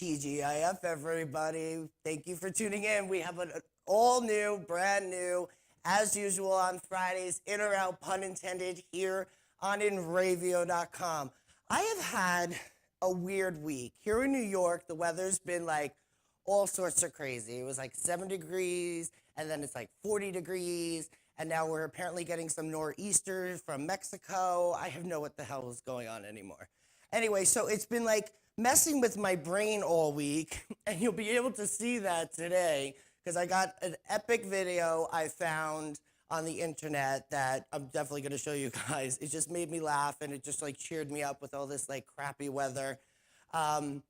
TGIF, everybody. Thank you for tuning in. We have an all new, brand new, as usual on Fridays, in or out, pun intended, here on InRavio.com. I have had a weird week. Here in New York, the weather's been like all sorts of crazy. It was like 7 degrees, and then it's like 40 degrees, and now we're apparently getting some nor'easters from Mexico. I have no what the hell is going on anymore. Anyway, so it's been like messing with my brain all week, and you'll be able to see that today because I got an epic video I found on the internet that I'm definitely going to show you guys. It just made me laugh, and it just like cheered me up with all this like crappy weather. I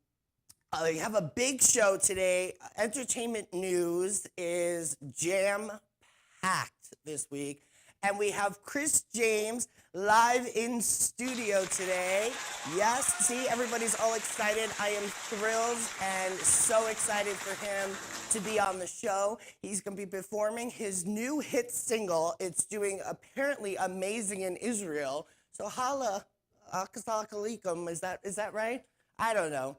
have a big show today. Entertainment news is jam-packed this week. And we have Chris James live in studio today. Yes, see, everybody's all excited. I am thrilled and so excited for him to be on the show. He's going to be performing his new hit single. It's doing apparently amazing in Israel. So holla, alaikum. Is that right? I don't know.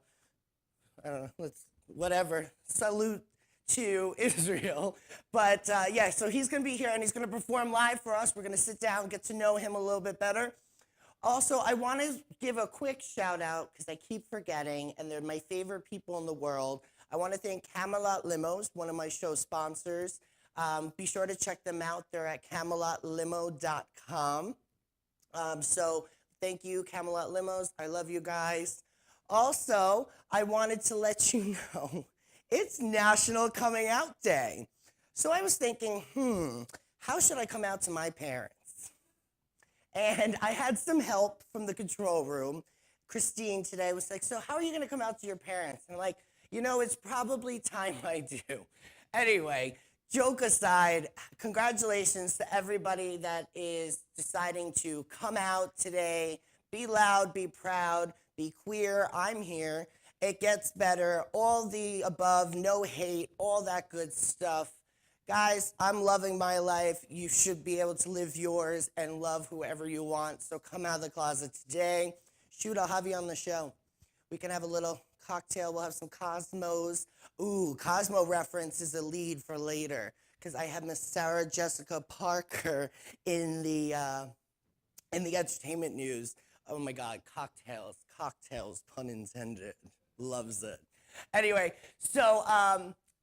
Whatever. Salute to Israel. But yeah, so he's going to be here and he's going to perform live for us. We're going to sit down and get to know him a little bit better. Also, I want to give a quick shout out because I keep forgetting, and they're my favorite people in the world. I want to thank Camelot Limos, one of my show sponsors. Be sure to check them out. They're at CamelotLimo.com. So thank you, Camelot Limos. I love you guys. Also, I wanted to let you know it's National Coming Out Day. So I was thinking, how should I come out to my parents? And I had some help from the control room. Christine today was like, so how are you going to come out to your parents? And I'm like, it's probably time I do. Anyway, joke aside, congratulations to everybody that is deciding to come out today. Be loud, be proud, be queer. I'm here. It gets better. All the above, no hate, all that good stuff. Guys, I'm loving my life. You should be able to live yours and love whoever you want. So come out of the closet today. Shoot, I'll have you on the show. We can have a little cocktail. We'll have some Cosmos. Ooh, Cosmo reference is a lead for later because I have Miss Sarah Jessica Parker in the entertainment news. Oh my God, cocktails, pun intended. Loves it. Anyway, so,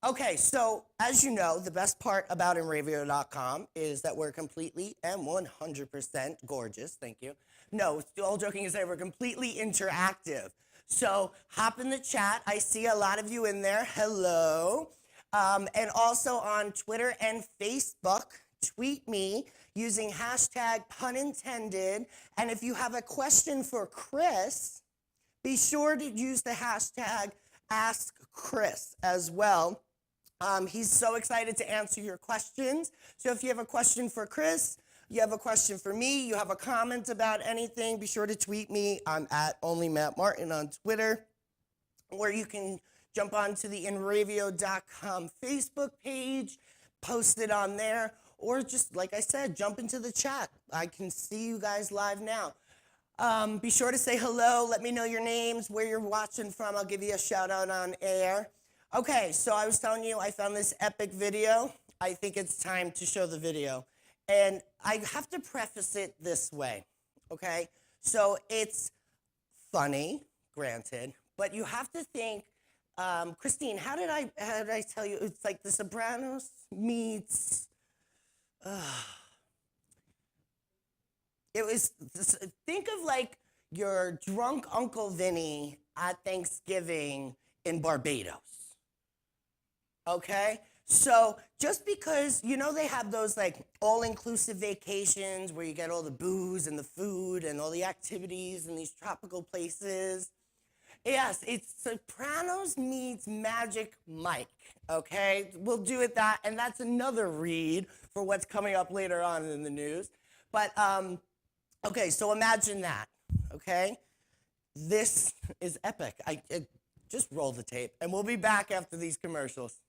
okay, so as you know, the best part about InRavio.com is that we're completely and 100% gorgeous. Thank you. No, all joking aside, we're completely interactive. So hop in the chat. I see a lot of you in there. Hello. And also on Twitter and Facebook, tweet me using hashtag pun intended. And if you have a question for Chris, be sure to use the hashtag AskChris as well. He's so excited to answer your questions. So if you have a question for Chris, you have a question for me, you have a comment about anything, be sure to tweet me. I'm at OnlyMattMartin on Twitter, or you can jump onto the InRavio.com Facebook page, post it on there, or just, like I said, jump into the chat. I can see you guys live now. Be sure to say hello. Let me know your names, where you're watching from. I'll give you a shout out on air. Okay, so I was telling you I found this epic video. I think it's time to show the video. And I have to preface it this way, okay? So it's funny, granted, but you have to think, Christine, how did I tell you? It's like The Sopranos meets... It was, think of like your drunk Uncle Vinny at Thanksgiving in Barbados, okay? So just because, they have those like all-inclusive vacations where you get all the booze and the food and all the activities in these tropical places. Yes, it's Sopranos meets Magic Mike, okay? We'll do it that, and that's another read for what's coming up later on in the news. But, okay, so imagine that, okay? This is epic. Just roll the tape, and we'll be back after these commercials.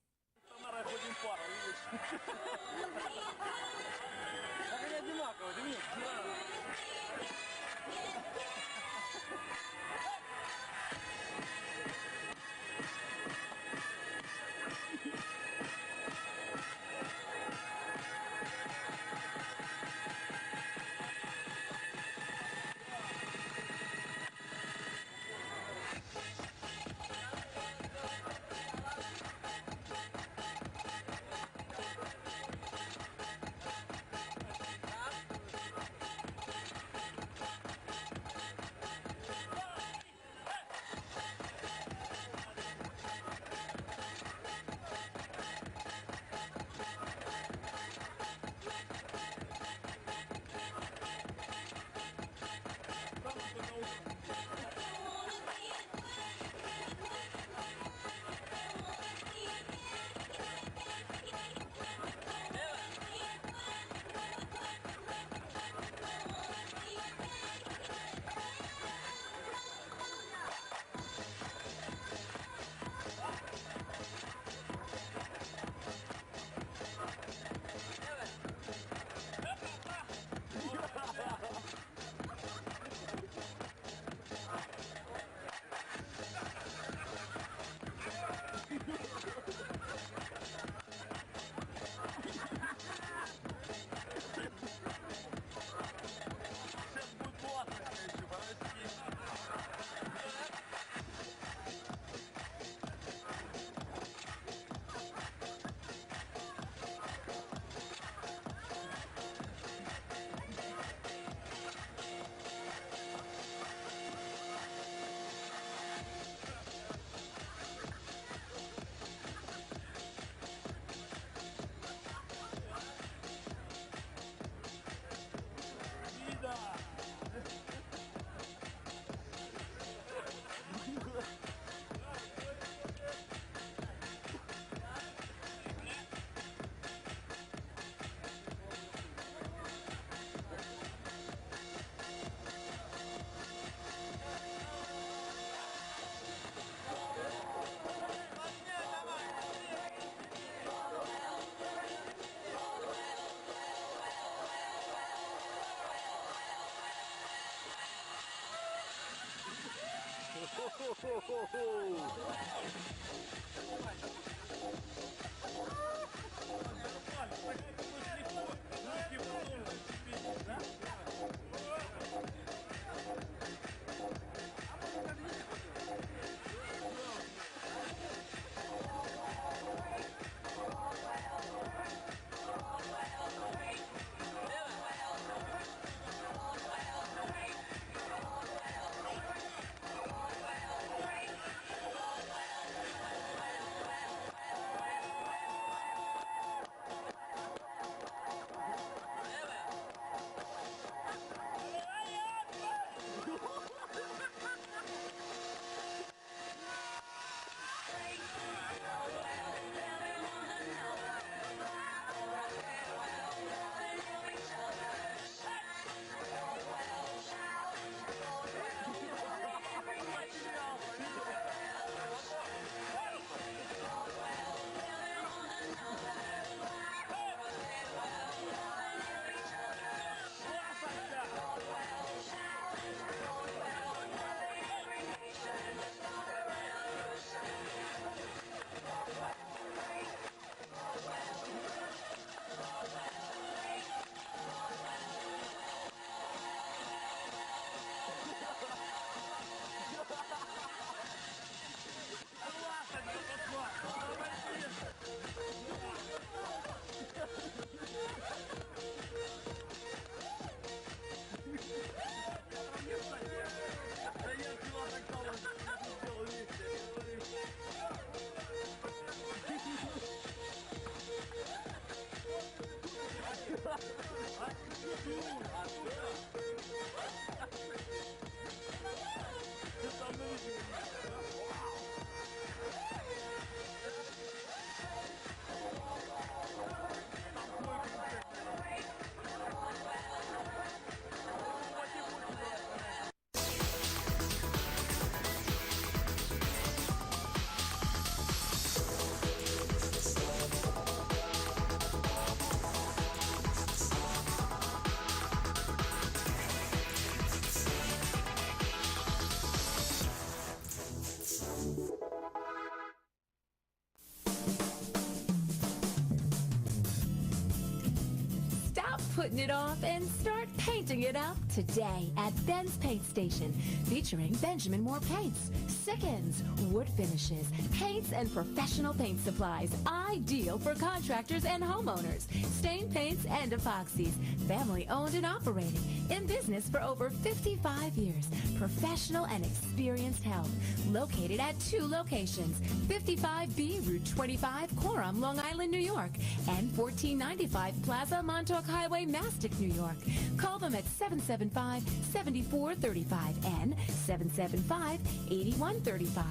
Stop putting it off and start painting it up today at Ben's Paint Station, featuring Benjamin Moore Paints, Sickens, wood finishes, paints, and professional paint supplies, ideal for contractors and homeowners, stain paints and epoxies, family owned and operating, in business for over 55 years, professional and experienced help, located at 2 locations, 55B Route 25, Coram, Long Island, New York, and 1495 Plaza, Montauk Highway, Mastic, New York. Call them at 775-7435 and 775-8135.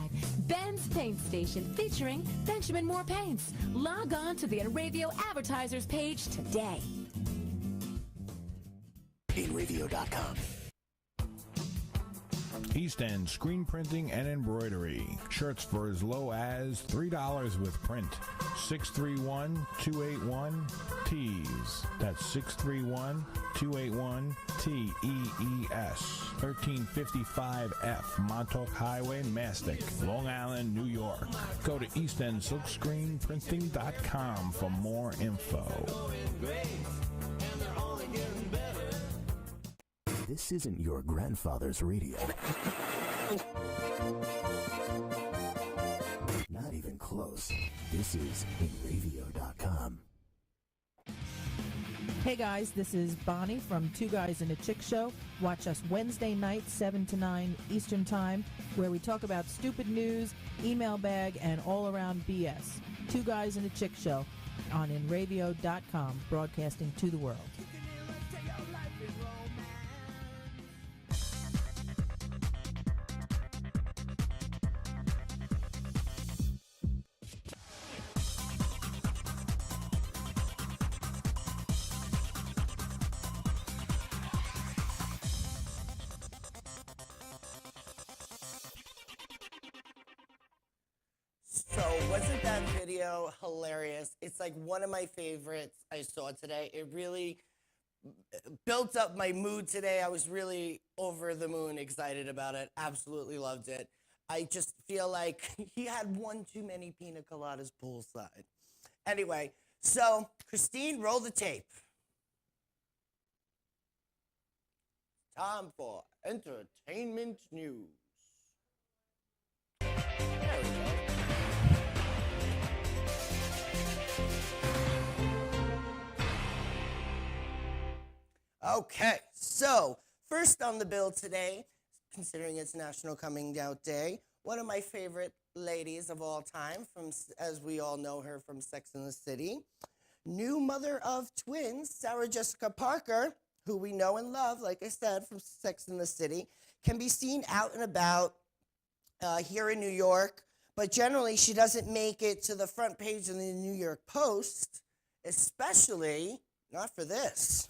Ben's Paint Station, featuring Benjamin Moore Paints. Log on to the Radio Advertisers page today. PaintRadio.com. East End Screen Printing and Embroidery. Shirts for as low as $3 with print. 631-281-TEES. That's 631-281-TEES. 1355F Montauk Highway, Mastic, Long Island, New York. Go to eastendssilkscreenprinting.com for more info. This isn't your grandfather's radio. Not even close. This is PaintRadio.com. Hey guys, this is Bonnie from Two Guys and a Chick Show. Watch us Wednesday night, 7 to 9 Eastern Time, where we talk about stupid news, email bag, and all-around BS. Two Guys and a Chick Show on InRadio.com, broadcasting to the world. So wasn't that video hilarious? It's like one of my favorites I saw today. It really built up my mood today. I was really over the moon excited about it. Absolutely loved it. I just feel like he had one too many pina coladas poolside. Anyway, so Christine, roll the tape. Time for entertainment news. There we go. Okay, so first on the bill today, considering it's National Coming Out Day, one of my favorite ladies of all time, from, as we all know her from Sex and the City, new mother of twins, Sarah Jessica Parker, who we know and love, like I said, from Sex and the City, can be seen out and about here in New York, but generally she doesn't make it to the front page of the New York Post, especially not for this.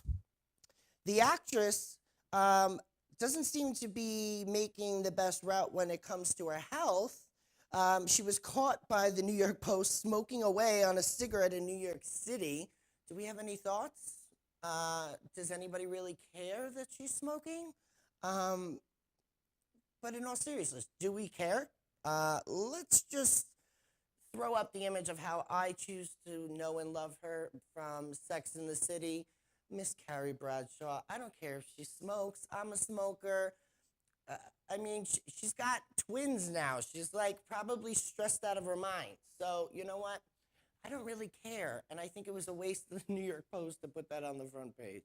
The actress doesn't seem to be making the best route when it comes to her health. She was caught by the New York Post smoking away on a cigarette in New York City. Do we have any thoughts? Does anybody really care that she's smoking? But in all seriousness, do we care? Let's just throw up the image of how I choose to know and love her from Sex and the City, Miss Carrie Bradshaw. I don't care if she smokes. I'm a smoker. I mean, she's got twins now. She's like probably stressed out of her mind. So you know what? I don't really care. And I think it was a waste of the New York Post to put that on the front page.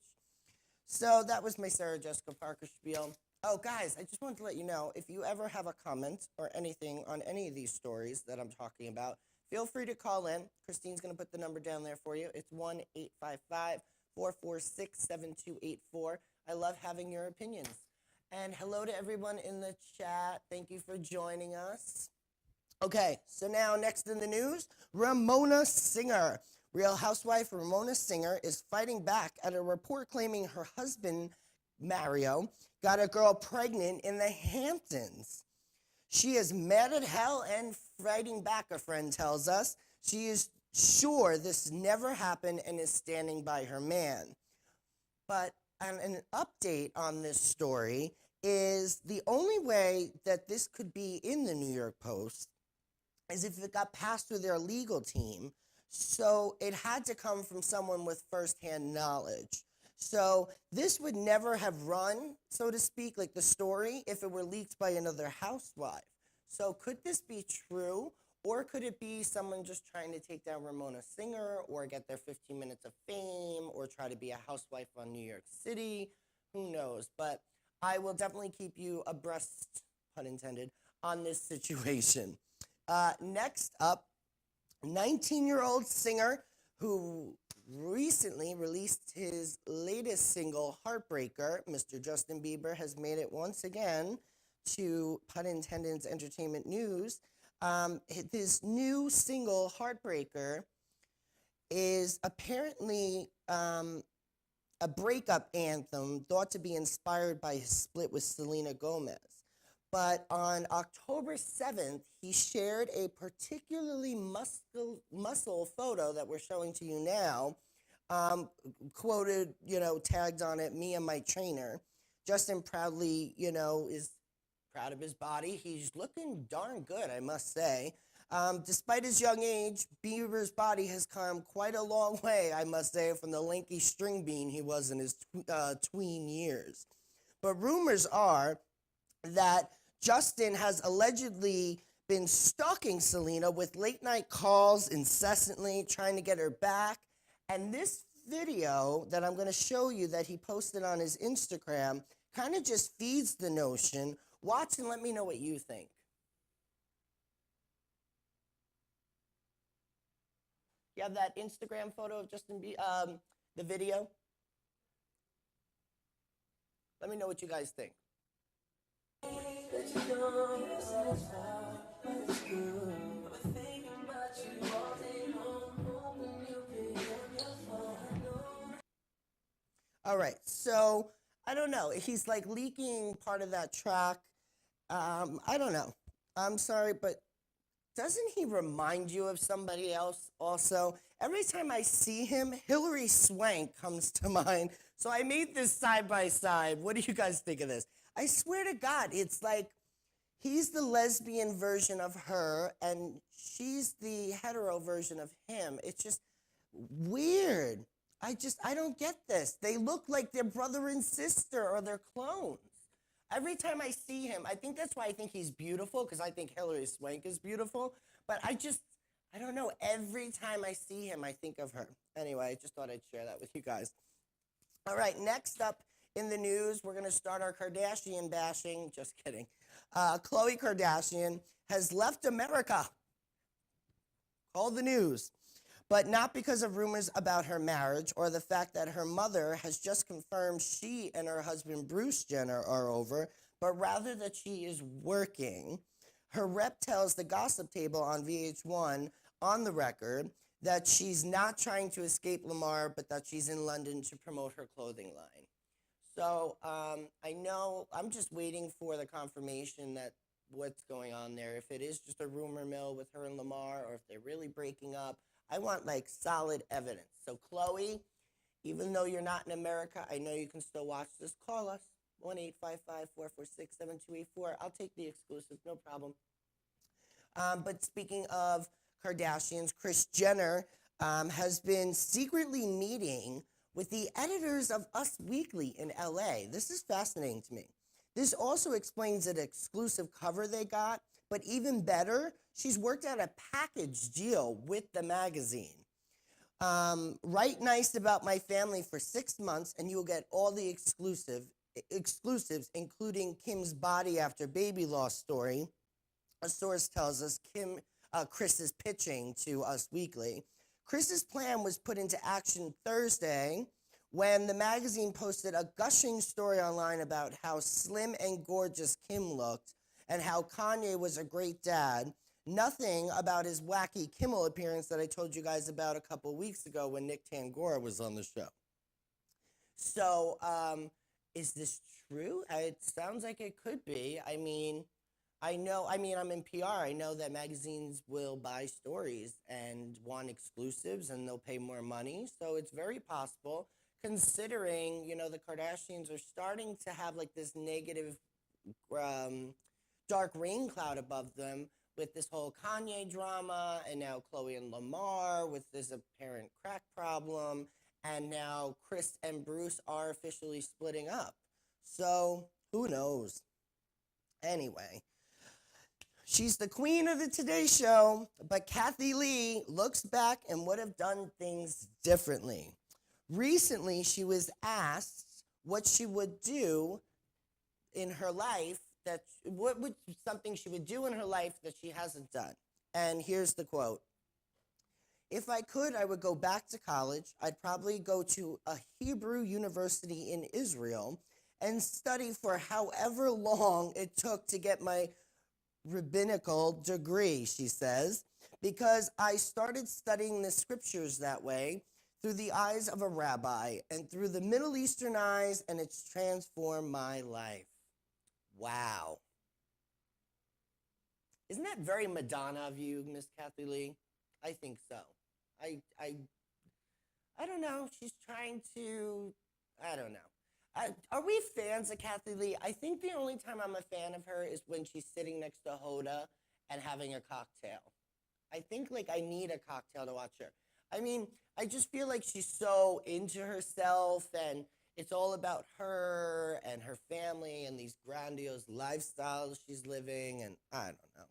So that was my Sarah Jessica Parker spiel. Oh, guys, I just wanted to let you know, if you ever have a comment or anything on any of these stories that I'm talking about, feel free to call in. Christine's going to put the number down there for you. It's 1-855-446-7284. I love having your opinions. And hello to everyone in the chat. Thank you for joining us. Okay, so now next in the news, Ramona Singer. Real housewife Ramona Singer is fighting back at a report claiming her husband, Mario, got a girl pregnant in the Hamptons. She is mad at hell and fighting back, a friend tells us. She is sure this never happened and is standing by her man. But an update on this story is the only way that this could be in the New York Post is if it got passed through their legal team. So it had to come from someone with firsthand knowledge. So this would never have run, so to speak, like the story, if it were leaked by another housewife. So could this be true? Or could it be someone just trying to take down Ramona Singer or get their 15 minutes of fame or try to be a housewife on New York City? Who knows? But I will definitely keep you abreast, pun intended, on this situation. Next up, 19-year-old singer who recently released his latest single, Heartbreaker. Mr. Justin Bieber has made it once again to, pun intended, entertainment news. This new single, Heartbreaker, is apparently a breakup anthem thought to be inspired by his split with Selena Gomez. But on October 7th, he shared a particularly muscle photo that we're showing to you now, quoted, tagged on it, me and my trainer. Justin proudly, is proud of his body. He's looking darn good, I must say. Despite his young age, Bieber's body has come quite a long way, I must say, from the lanky string bean he was in his tween years. But rumors are that Justin has allegedly been stalking Selena with late-night calls incessantly, trying to get her back. And this video that I'm going to show you that he posted on his Instagram kind of just feeds the notion. Watch and let me know what you think. You have that Instagram photo of Justin Bieber, the video? Let me know what you guys think. All right, so I don't know. He's like leaking part of that track. I don't know. I'm sorry, but doesn't he remind you of somebody else also? Every time I see him, Hilary Swank comes to mind. So I made this side by side. What do you guys think of this? I swear to God, it's like he's the lesbian version of her, and she's the hetero version of him. It's just weird. I don't get this. They look like they're brother and sister or they're clones. Every time I see him, I think that's why I think he's beautiful, because I think Hilary Swank is beautiful. But I don't know. Every time I see him, I think of her. Anyway, I just thought I'd share that with you guys. All right, next up in the news, we're going to start our Kardashian bashing. Just kidding. Khloe Kardashian has left America. Call the news. But not because of rumors about her marriage or the fact that her mother has just confirmed she and her husband Bruce Jenner are over, but rather that she is working. Her rep tells the Gossip Table on VH1 on the record that she's not trying to escape Lamar, but that she's in London to promote her clothing line. So I know I'm just waiting for the confirmation that what's going on there. If it is just a rumor mill with her and Lamar, or if they're really breaking up, I want like solid evidence. So Khloe, even though you're not in America, I know you can still watch this. Call us, 1-855-446-7284. I'll take the exclusive, no problem. But speaking of Kardashians, Kris Jenner has been secretly meeting with the editors of Us Weekly in LA. This is fascinating to me. This also explains an exclusive cover they got, but even better, she's worked out a package deal with the magazine. Write nice about my family for 6 months, and you'll get all the exclusives, including Kim's body after baby loss story. A source tells us Kris is pitching to Us Weekly. Kris's plan was put into action Thursday when the magazine posted a gushing story online about how slim and gorgeous Kim looked and how Kanye was a great dad. Nothing about his wacky Kimmel appearance that I told you guys about a couple weeks ago when Nick Tangora was on the show. So, is this true? It sounds like it could be. I'm in PR. I know that magazines will buy stories and want exclusives, and they'll pay more money. So it's very possible, considering, the Kardashians are starting to have like this negative dark rain cloud above them with this whole Kanye drama, and now Khloe and Lamar with this apparent crack problem, and now Kris and Bruce are officially splitting up. So who knows? Anyway, she's the queen of the Today Show, but Kathy Lee looks back and would have done things differently. Recently, she was asked what she would do in her life, what would something she would do in her life that she hasn't done. And here's the quote. If I could, I would go back to college. I'd probably go to a Hebrew university in Israel and study for however long it took to get my rabbinical degree, she says, because I started studying the scriptures that way through the eyes of a rabbi and through the Middle Eastern eyes, and it's transformed my life. Wow. Isn't that very Madonna of you, Miss Kathy Lee? I think so. I don't know. She's trying to, I don't know. Are we fans of Kathy Lee? I think the only time I'm a fan of her is when she's sitting next to Hoda and having a cocktail. I think I need a cocktail to watch her. I just feel like she's so into herself, and it's all about her and her family and these grandiose lifestyles she's living, and I don't know.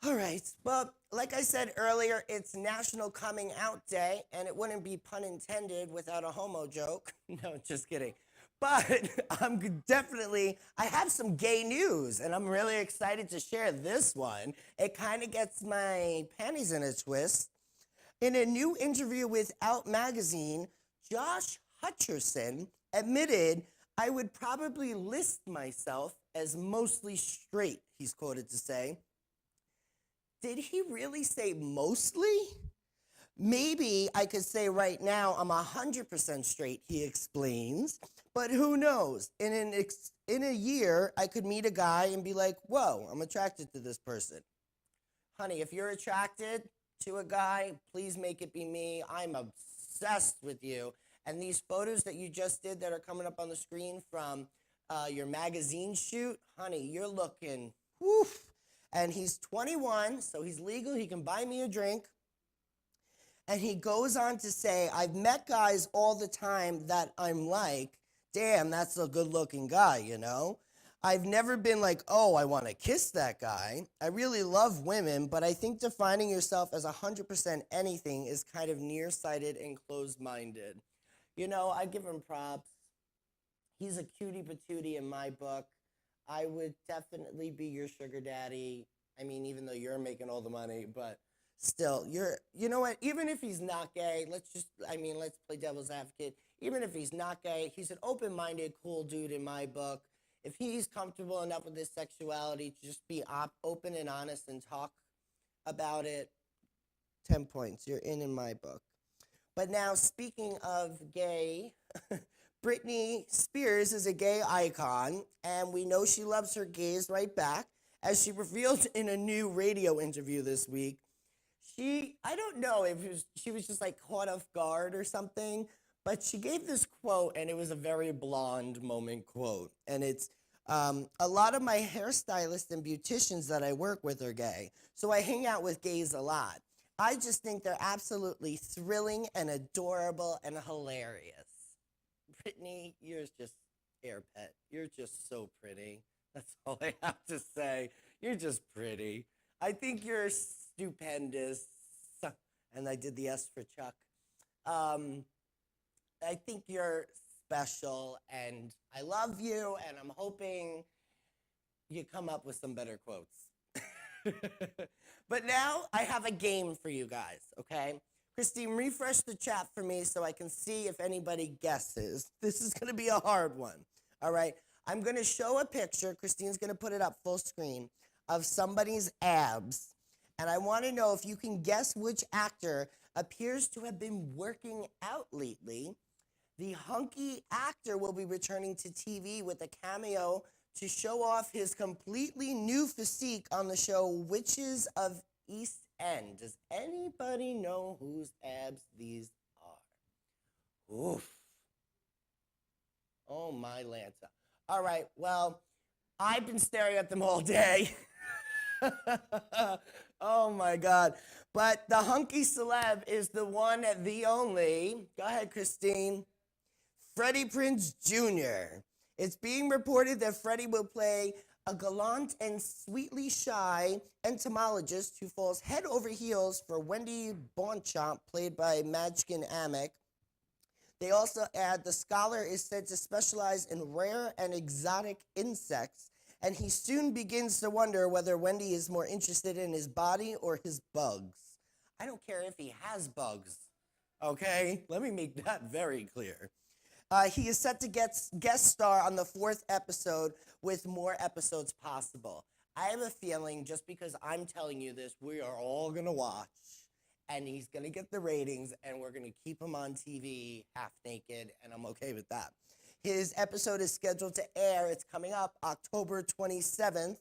All right, well, like I said earlier, it's National Coming Out Day, and it wouldn't be pun intended without a homo joke. No, just kidding. But I have some gay news, and I'm really excited to share this one. It kind of gets my panties in a twist. In a new interview with Out Magazine, Josh Hutcherson admitted, I would probably list myself as mostly straight, he's quoted to say. Did he really say mostly? Maybe I could say right now I'm 100% straight, he explains, but who knows? In a year, I could meet a guy and be like, whoa, I'm attracted to this person. Honey, if you're attracted to a guy, please make it be me. I'm obsessed with you. And these photos that you just did that are coming up on the screen from your magazine shoot, honey, you're looking, woof. And he's 21, so he's legal. He can buy me a drink. And he goes on to say, I've met guys all the time that I'm like, damn, that's a good looking guy, you know? I've never been like, oh, I want to kiss that guy. I really love women, but I think defining yourself as 100% anything is kind of nearsighted and closed-minded. You know, I give him props. He's a cutie patootie in my book. I would definitely be your sugar daddy. I mean, even though you're making all the money, but still, you know what? Even if he's not gay, let's play devil's advocate. Even if he's not gay, he's an open-minded, cool dude in my book. If he's comfortable enough with his sexuality to just be open and honest and talk about it, 10 points. You're in my book. But now, speaking of gay, Britney Spears is a gay icon, and we know she loves her gays right back, as she revealed in a new radio interview this week. I don't know if she was just like caught off guard or something, but she gave this quote, and it was a very blonde moment quote. And it's, a lot of my hairstylists and beauticians that I work with are gay, so I hang out with gays a lot. I just think they're absolutely thrilling and adorable and hilarious. Brittany, you're just air pet. You're just so pretty. That's all I have to say. You're just pretty. I think you're stupendous. And I did the S for Chuck. I think you're special, and I love you, and I'm hoping you come up with some better quotes. But now I have a game for you guys, okay? Christine, refresh the chat for me so I can see if anybody guesses. This is going to be a hard one, all right? I'm going to show a picture. Christine's going to put it up full screen of somebody's abs, and I want to know if you can guess which actor appears to have been working out lately. The hunky actor will be returning to TV with a cameo to show off his completely new physique on the show Witches of East End. Does anybody know whose abs these are? Oof. Oh, my Lanta. All right, well, I've been staring at them all day. Oh, my God. But the hunky celeb is the one, the only. Go ahead, Christine. Freddie Prinze Jr. It's being reported that Freddie will play a gallant and sweetly shy entomologist who falls head over heels for Wendy Beauchamp, played by Madgen Amick. They also add the scholar is said to specialize in rare and exotic insects, and he soon begins to wonder whether Wendy is more interested in his body or his bugs. I don't care if he has bugs, okay? Let me make that very clear. He is set to guest star on the 4th episode, with more episodes possible. I have a feeling, just because I'm telling you this, we are all going to watch, and he's going to get the ratings, and we're going to keep him on TV half naked, and I'm okay with that. His episode is scheduled to air. It's coming up October 27th,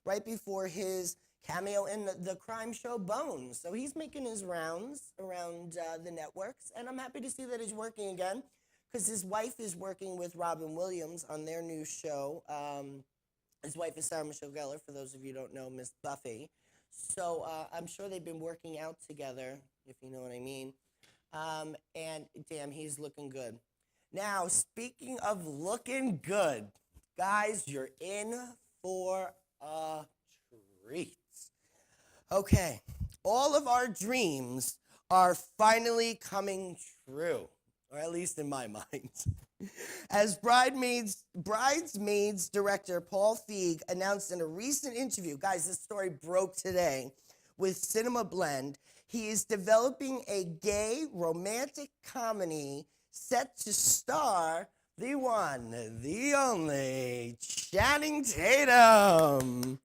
right before his cameo in the crime show Bones. So he's making his rounds around the networks, and I'm happy to see that he's working again, because his wife is working with Robin Williams on their new show. His wife is Sarah Michelle Gellar, for those of you who don't know, Miss Buffy. So I'm sure they've been working out together, if you know what I mean. And damn, he's looking good. Now, speaking of looking good, guys, you're in for a treat. Okay, all of our dreams are finally coming true. Or at least in my mind. As Bridesmaids director Paul Feig announced in a recent interview, guys, this story broke today, with Cinema Blend, he is developing a gay romantic comedy set to star the one, the only, Channing Tatum.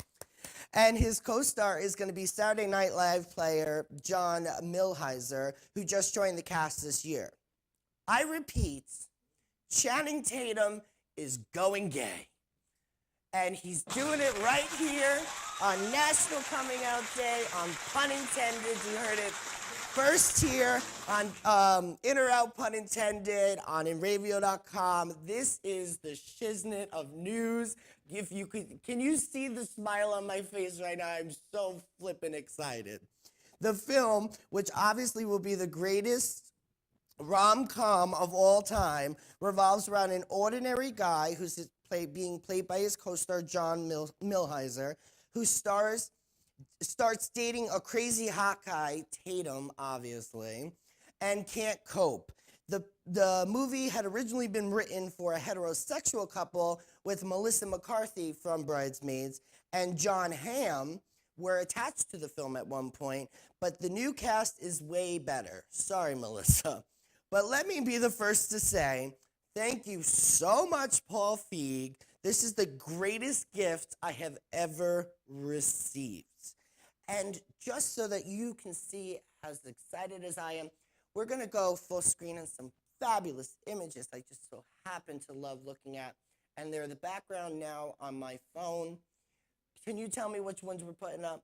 And his co-star is going to be Saturday Night Live player John Milheiser, who just joined the cast this year. I repeat, Channing Tatum is going gay. And he's doing it right here on National Coming Out Day, on pun intended, you heard it. first here on In or Out, pun intended, on InRavio.com. This is the shiznit of news. If you could, can you see the smile on my face right now? I'm so flippin' excited. The film, which obviously will be the greatest rom-com of all time, revolves around an ordinary guy who's being played by his co-star John Milheiser, who starts dating a crazy hot guy, Tatum, obviously, and can't cope. The movie had originally been written for a heterosexual couple with Melissa McCarthy from Bridesmaids and John Hamm were attached to the film at one point, but the new cast is way better. Sorry, Melissa. But let me be the first to say, thank you so much, Paul Feig. This is the greatest gift I have ever received. And just so that you can see as excited as I am, we're going to go full screen on some fabulous images I just so happen to love looking at. And they're the background now on my phone. Can you tell me which ones we're putting up?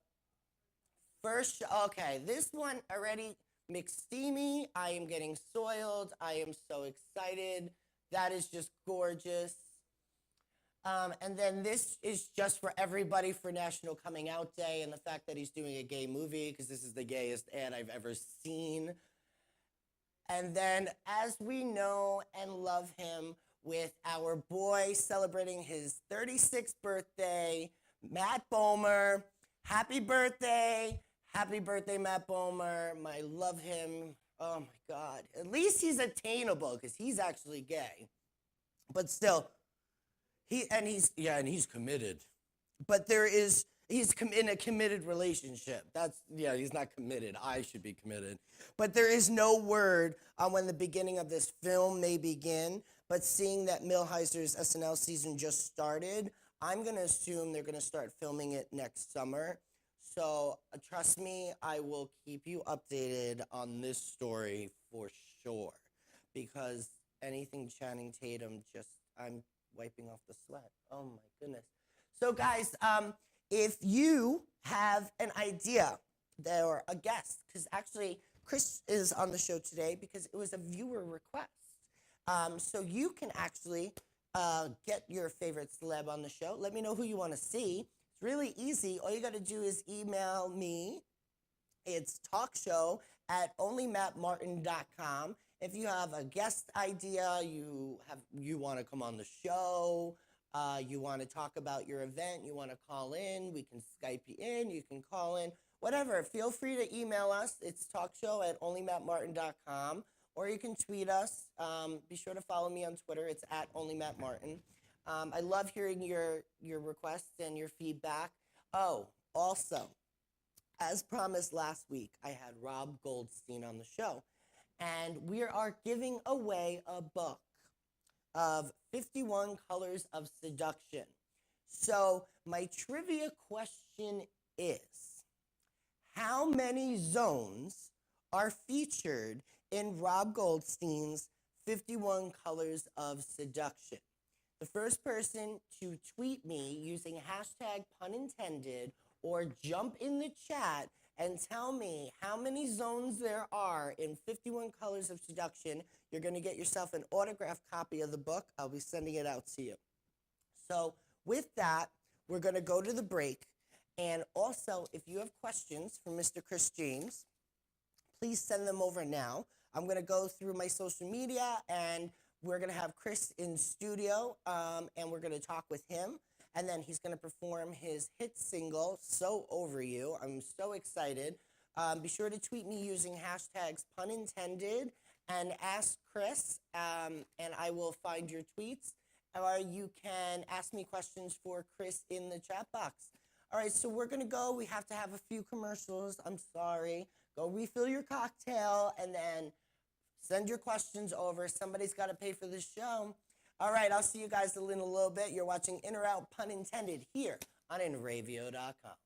First, okay, this one already McSteamy. I am getting soiled. I am so excited. That is just gorgeous. And then this is just for everybody for National Coming Out Day and the fact that he's doing a gay movie, because this is the gayest ad I've ever seen. And then, as we know and love him, with our boy celebrating his 36th birthday, Matt Bomer. Happy birthday. Happy birthday, Matt Bomer. I love him. Oh, my God. At least he's attainable, because he's actually gay. But still, he's committed. But he's in a committed relationship. He's not committed. I should be committed. But there is no word on when the beginning of this film may begin. But seeing that Milheiser's SNL season just started, I'm going to assume they're going to start filming it next summer. So trust me, I will keep you updated on this story for sure. Because anything Channing Tatum, I'm wiping off the sweat. Oh, my goodness. So, guys, if you have an idea or a guest, because actually Chris is on the show today because it was a viewer request. So you can actually get your favorite celeb on the show. Let me know who you want to see. It's really easy. All you got to do is email me. It's talkshow@onlymattmartin.com. If you have a guest idea, you want to come on the show, you want to talk about your event, you want to call in, we can Skype you in, you can call in, whatever. Feel free to email us. It's talkshow@onlymattmartin.com, or you can tweet us. Be sure to follow me on Twitter. It's @onlymattmartin. I love hearing your requests and your feedback. Oh, also, as promised last week, I had Rob Goldstein on the show. And we are giving away a book of 51 Colors of Seduction. So my trivia question is, how many zones are featured in Rob Goldstein's 51 Colors of Seduction? The first person to tweet me using hashtag pun intended or jump in the chat and tell me how many zones there are in 51 Colors of Seduction, you're going to get yourself an autographed copy of the book. I'll be sending it out to you. So with that, we're going to go to the break. And also, if you have questions for Mr. Chris James, please send them over now. I'm going to go through my social media, and we're going to have Chris in studio, and we're going to talk with him. And then he's going to perform his hit single, So Over You. I'm so excited. Be sure to tweet me using hashtags pun intended and ask Chris, and I will find your tweets. Or you can ask me questions for Chris in the chat box. All right, so we're going to go. We have to have a few commercials. I'm sorry. Go refill your cocktail and then send your questions over. Somebody's got to pay for this show. All right, I'll see you guys in a little bit. You're watching In or Out, pun intended, here on InRavio.com.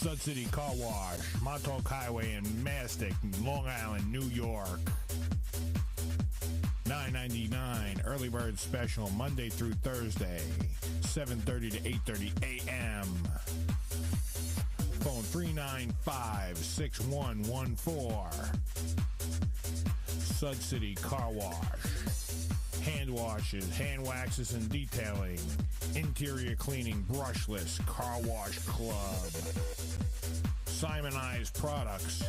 Sud City Car Wash, Montauk Highway in Mastic, Long Island, New York. $9.99 early bird special Monday through Thursday, 7:30 to 8:30 a.m. Phone 395-6114. Sud City Car Wash. Hand washes, hand waxes and detailing. Interior cleaning, brushless, car wash club. Simonized products.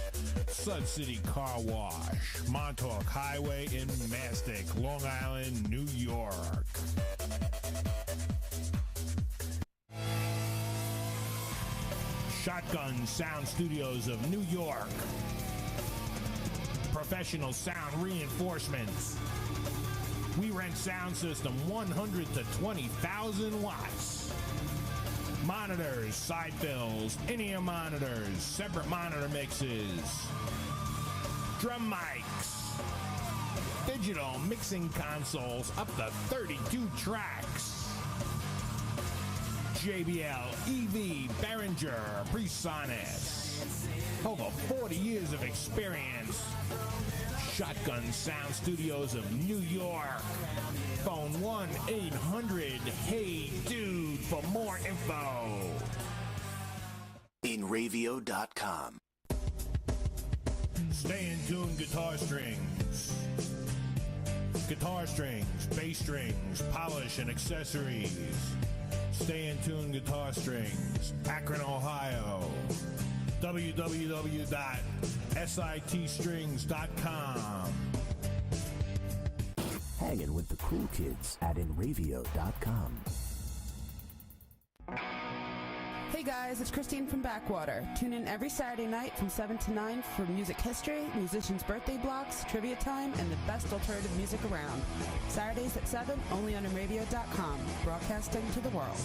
Sud City Car Wash. Montauk Highway in Mastic, Long Island, New York. Shotgun Sound Studios of New York. Professional sound reinforcements. We rent sound system 100 to 20,000 watts. Monitors, side fills, in-ear monitors, separate monitor mixes. Drum mics. Digital mixing consoles up to 32 tracks. JBL, EV, Behringer, Presonus. Over 40 years of experience. Shotgun Sound Studios of New York. Phone 1-800-HEY-DUDE for more info. InRavio.com. Stay in tune guitar strings. Guitar strings, bass strings, polish and accessories. Stay in tune guitar strings. Akron, Ohio. www.sitstrings.com. Hanging with the cool kids at InRavio.com. Hey guys, it's Christine from Backwater. Tune in every Saturday night from 7 to 9 for music history, musicians' birthday blocks, trivia time, and the best alternative music around. Saturdays at 7, only on InRavio.com, broadcasting to the world.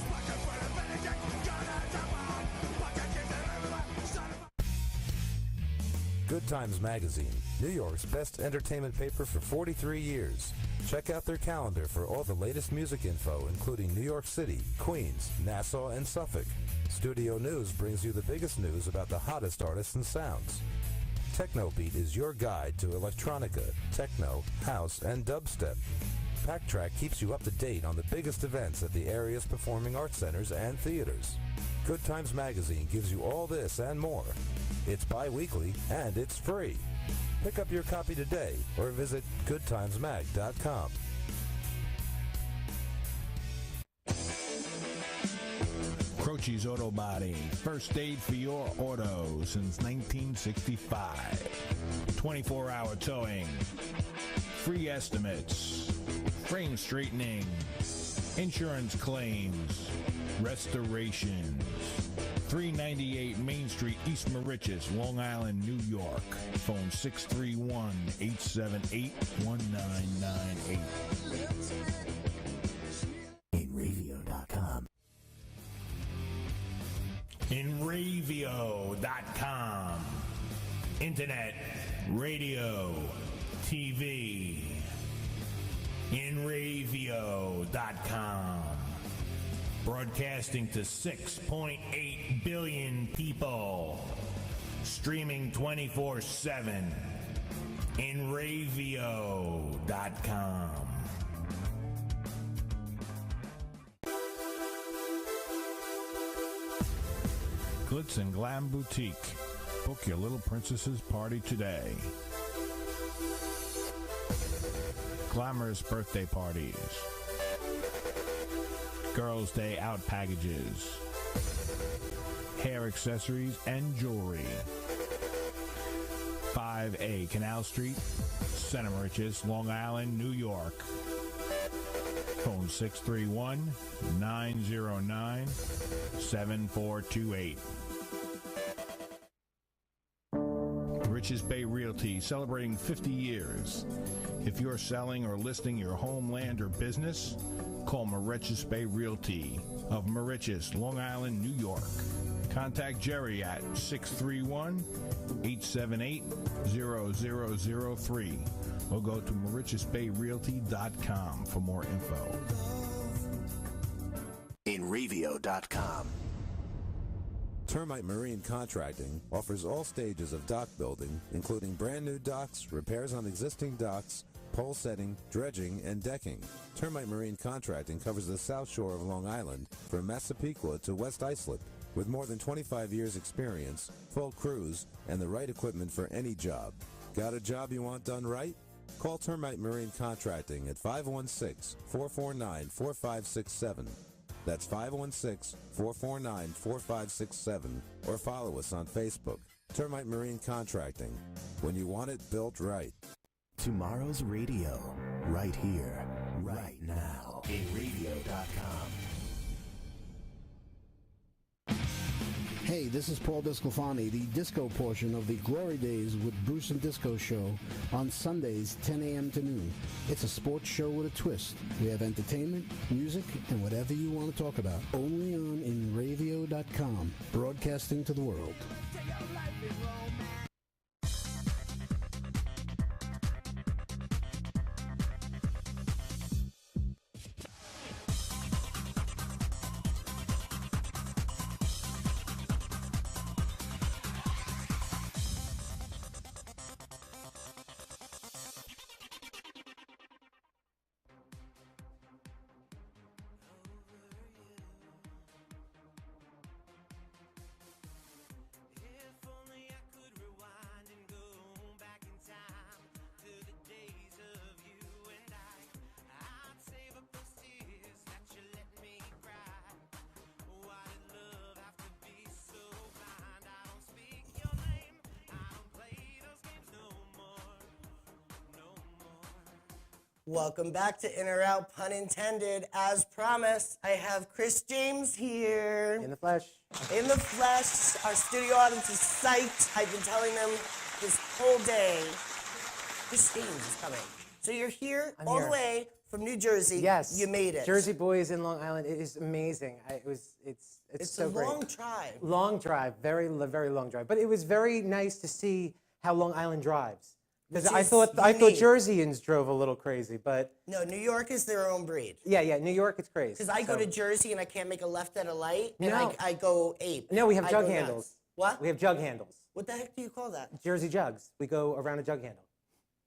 Good Times Magazine, New York's best entertainment paper for 43 years. Check out their calendar for all the latest music info, including New York City, Queens, Nassau, and Suffolk. Studio News brings you the biggest news about the hottest artists and sounds. Technobeat is your guide to electronica, techno, house, and dubstep. Backtrack keeps you up to date on the biggest events at the area's performing arts centers and theaters. Good Times Magazine gives you all this and more. It's bi-weekly and it's free. Pick up your copy today or visit goodtimesmag.com. Croce's Auto Body, first aid for your auto since 1965. 24-hour towing, free estimates, frame straightening, insurance claims, restorations. 398 Main Street, East Mauritius, Long Island, New York. Phone 631-878-1998. InRavio.com. InRavio.com. Internet, radio, TV. InRavio.com. Broadcasting to 6.8 billion people. Streaming 24/7. InRavio.com. Glitz and Glam Boutique. Book your little princess's party today. Glamorous birthday parties. Girls' Day Out packages. Hair accessories and jewelry. 5A Canal Street, Center Mauritius, Long Island, New York. Phone 631-909-7428. Riches Bay Realty, celebrating 50 years. If you're selling or listing your home, land, or business, call Mauritius Bay Realty of Mauritius, Long Island, New York. Contact Jerry at 631-878-0003 or go to MauritiusBayRealty.com for more info. InRavio.com. Termite Marine Contracting offers all stages of dock building, including brand new docks, repairs on existing docks, pole setting, dredging, and decking. Termite Marine Contracting covers the south shore of Long Island from Massapequa to West Islip. With more than 25 years experience, full crews, and the right equipment for any job. Got a job you want done right? Call Termite Marine Contracting at 516-449-4567. That's 516-449-4567, or follow us on Facebook. Termite Marine Contracting. When you want it built right. Tomorrow's radio, right here, right now, inradio.com. Hey, this is Paul Disclafani, the disco portion of the Glory Days with Bruce and Disco show on Sundays, 10 a.m. to noon. It's a sports show with a twist. We have entertainment, music, and whatever you want to talk about. Only on inradio.com, broadcasting to the world. Welcome back to In or Out, pun intended. As promised, I have Chris James here. In the flesh. In the flesh. Our studio audience is psyched. I've been telling them this whole day. Chris James is coming. So you're here I'm all here. the way from New Jersey. Yes. You made it. Jersey boys in Long Island. It is amazing. It's so a great. long drive. Long drive. Very long drive. But it was very nice to see how Long Island drives. Because I thought Jerseyans drove a little crazy, but No, New York is their own breed. yeah, New York it's crazy. Because I go to Jersey and I can't make a left at a light, and No. I go ape. No, we have I jug go handles. nuts. What? We have jug handles. What the heck do you call that? Jersey jugs. We go around a jug handle.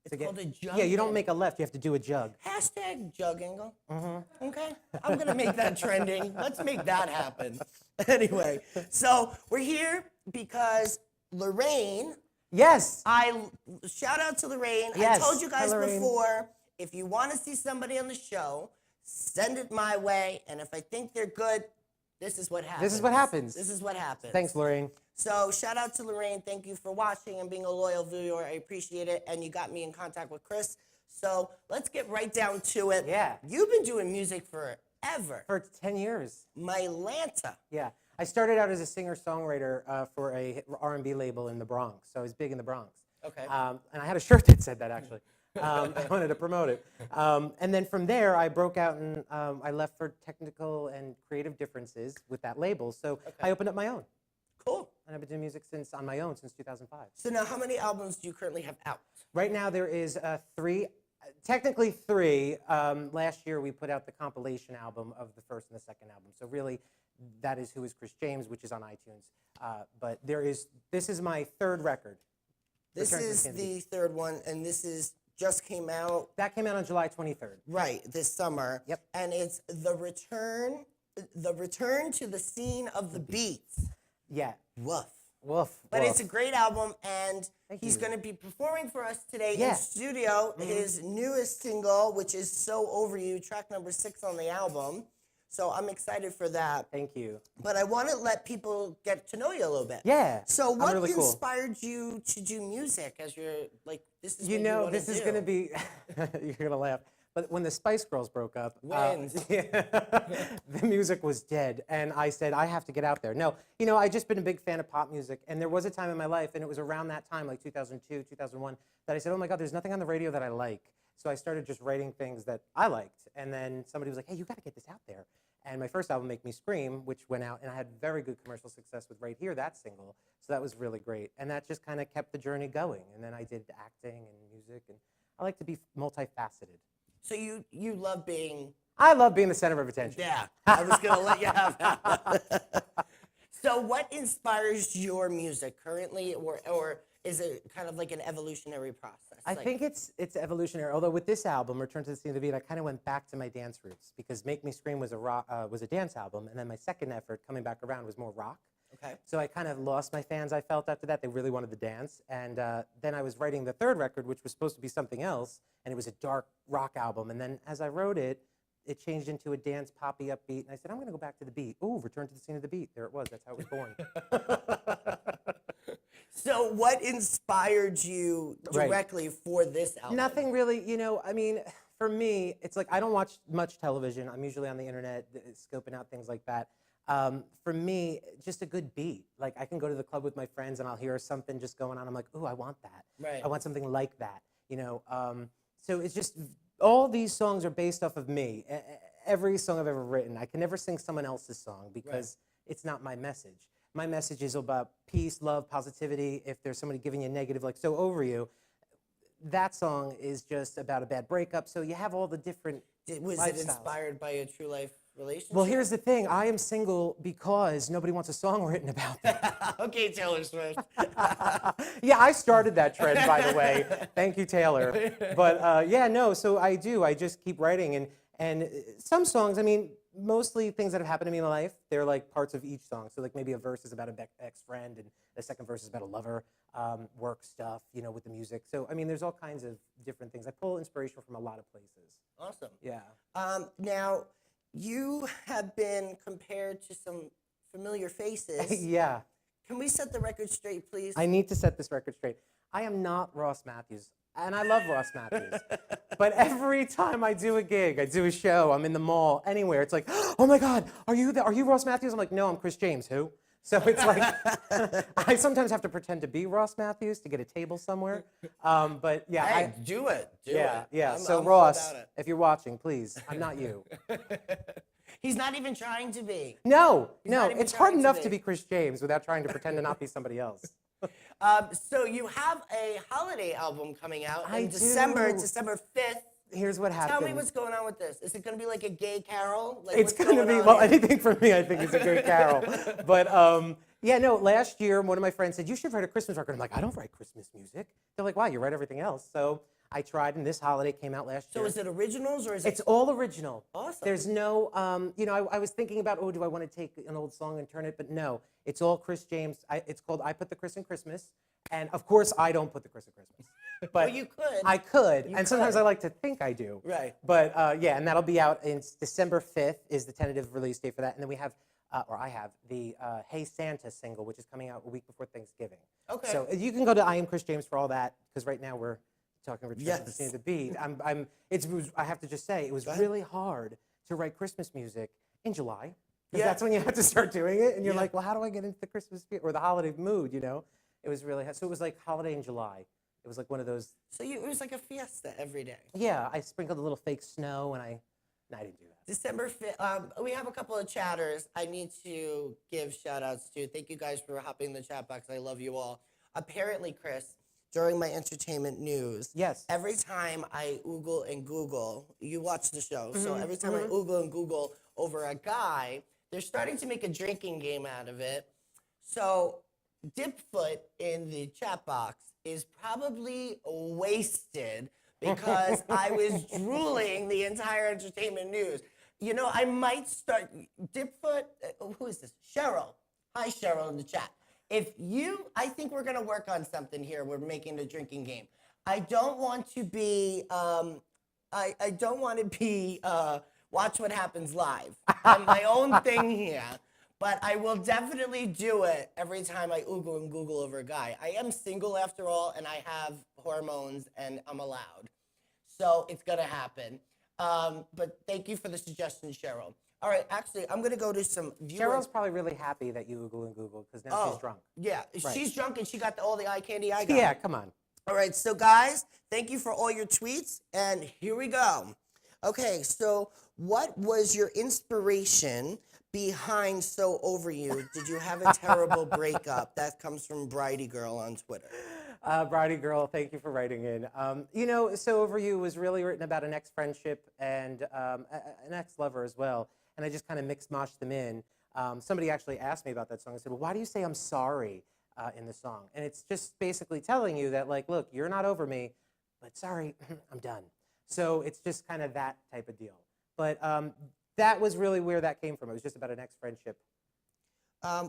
It's called a jug Yeah, you don't handle. make a left. You have to do a jug. Hashtag jug angle. Okay. I'm going to make that trending. Let's make that happen. Anyway, so we're here because Lorraine, Yes. shout out to Lorraine. Yes. I told you guys Hi, Lorraine. before, if you want to see somebody on the show, send it my way. And if I think they're good, this is what happens. This is what happens. This is what happens. Thanks, Lorraine. So shout out to Lorraine. Thank you for watching and being a loyal viewer. I appreciate it. And you got me in contact with Chris. So let's get right down to it. Yeah. You've been doing music forever. For 10 years. Mylanta. Yeah. I started out as a singer-songwriter for a R&B label in the Bronx. So I was big in the Bronx. Okay. And I had a shirt that said that, actually. I wanted to promote it. And then from there, I broke out and I left for technical and creative differences with that label. So I opened up my own. Cool. And I've been doing music on my own since 2005. So now how many albums do you currently have out? Right now, there is technically three. Last year, we put out the compilation album of the first and the second album. So really, that is Who is Chris James, which is on iTunes. But this is my third record. This Return to is Candy. the third one, and this is just came out That came out on July 23rd. right this summer. Yep. And it's the return to the scene of the beats. Yeah. Woof. Woof. But woof. it's a great album, and Thank he's you. going to be performing for us today Yeah. in studio. His newest single, which is So Over You, track number 6 on the album. So I'm excited for that. Thank you. But I want to let people get to know you a little bit. Yeah. So I'm what really cool. inspired you to do music as you're like, this is You what know, you want this to is do? going to be, you're going to laugh. But when the Spice Girls broke up, the music was dead. And I said, I have to get out there. No, you know, I've just been a big fan of pop music. And there was a time in my life, and it was around that time, like 2002, 2001, that I said, oh my God, there's nothing on the radio that I like. So I started just writing things that I liked. And then somebody was like, hey, you got to get this out there. And my first album, Make Me Scream, which went out, and I had very good commercial success with Right Here, that single. So that was really great. And that just kind of kept the journey going. And then I did acting and music, and I like to be multifaceted. So you love being... I love being the center of attention. Yeah, I was going to let you have that. So what inspires your music currently, or is it kind of like an evolutionary process? I think it's evolutionary. Although with this album, Return to the Scene of the Beat, I kind of went back to my dance roots because Make Me Scream was a dance album, and then my second effort, Coming Back Around, was more rock. Okay. So I kind of lost my fans, I felt, after that. They really wanted to dance. And then I was writing the third record, which was supposed to be something else, and it was a dark rock album. And then as I wrote it, it changed into a dance, poppy, upbeat. And I said, I'm going to go back to the beat. Ooh, Return to the Scene of the Beat. There it was. That's how it was born. So what inspired you directly for this album? Nothing really, I mean, for me, it's like I don't watch much television. I'm usually on the internet scoping out things like that. For me, just a good beat. Like I can go to the club with my friends and I'll hear something just going on. I'm like, ooh, I want that. Right. I want something like that. So it's just all these songs are based off of me. Every song I've ever written, I can never sing someone else's song because it's not my message. My message is about peace, love, positivity. If there's somebody giving you negative, like So Over You, that song is just about a bad breakup. So you have all the different Was lifestyles. it inspired by a true life relationship? Well, here's the thing. I am single because nobody wants a song written about me. Okay, Taylor Swift. Yeah, I started that trend, by the way. Thank you, Taylor. But yeah, no, so I do. I just keep writing. And some songs, I mean, mostly things that have happened to me in my life, they're like parts of each song. So like maybe a verse is about an ex-friend and the second verse is about a lover, work stuff, with the music. So, I mean, there's all kinds of different things. I pull inspiration from a lot of places. Awesome. Yeah. Now, you have been compared to some familiar faces. Yeah. Can we set the record straight, please? I need to set this record straight. I am not Ross Matthews, and I love Ross Matthews. But every time I do a gig, I do a show, I'm in the mall, anywhere, it's like, oh my God, are you Ross Matthews? I'm like, no, I'm Chris James. Who? So it's like, I sometimes have to pretend to be Ross Matthews to get a table somewhere. But yeah, Hey, do it. Do it. Yeah. So I'm all Ross, about it. if you're watching, please, I'm not you. He's not even trying to be. No, not even it's hard trying to enough be. to be Chris James without trying to pretend to not be somebody else. So you have a holiday album coming out in I December, do. December 5th. Here's what happened. Tell me what's going on with this. Is it going to be like a gay carol? Like, It's what's going to be, on well, here? anything for me, I think is a great carol. But yeah, no, last year, one of my friends said, you should write a Christmas record. I'm like, I don't write Christmas music. They're like, wow, you write everything else. So I tried, and this holiday came out last year. So is it originals or is it? It's all original. Awesome. There's no, I was thinking about, do I want to take an old song and turn it? But no, it's all Chris James. It's called I Put the Chris in Christmas. And of course, I don't put the Chris in Christmas. But Well, you could. I could. You And sometimes could. I like to think I do. Right. But yeah, and that'll be out in December 5th is the tentative release date for that. And then we have, I have the Hey Santa single, which is coming out a week before Thanksgiving. Okay. So you can go to I Am Chris James for all that, because right now we're talking Return to the Yes. Scene of the Beat. I have to just say, it was ahead. really hard to write Christmas music in July. Because Yeah. that's when you have to start doing it. And you're Yeah. like, well, how do I get into the Christmas spirit or the holiday mood, It was really hard. So it was like holiday in July. It was like one of those, So it was like a fiesta every day. yeah, I sprinkled a little fake snow and no, I didn't do that. December 5th. We have a couple of chatters I need to give shout outs to. Thank you guys for hopping in the chat box. I love you all. Apparently, Chris, during my entertainment news, Yes. every time I oogle and Google, you watch the show, so every time I oogle and Google over a guy, they're starting to make a drinking game out of it. So Dipfoot in the chat box is probably wasted because I was drooling the entire entertainment news. I might start Dipfoot. Who is this? Cheryl. Hi, Cheryl in the chat. I think we're gonna work on something here. We're making a drinking game. I don't want to be. I don't want to be. Watch What Happens Live. I'm my own thing here. But I will definitely do it every time I oogle and Google over a guy. I am single after all, and I have hormones, and I'm allowed. So it's going to happen. But thank you for the suggestion, Cheryl. All right, actually, I'm going to go to some viewers. Cheryl's probably really happy that you oogle and Google because now she's drunk. Yeah, Right. she's drunk, and she got all the eye candy I got. Yeah, come on. All right, so guys, thank you for all your tweets, and here we go. Okay, so what was your inspiration behind So Over You? Did you have a terrible breakup? That comes from Bridie Girl on Twitter. Bridie Girl, thank you for writing in. So Over You was really written about an ex-friendship and an ex-lover as well, and I just kind of mix-moshed them in. Somebody actually asked me about that song. I said, well, why do you say I'm sorry in the song? And it's just basically telling you that, like, look, you're not over me, but sorry, I'm done. So it's just kind of that type of deal. But that was really where that came from. It was just about an ex-friendship.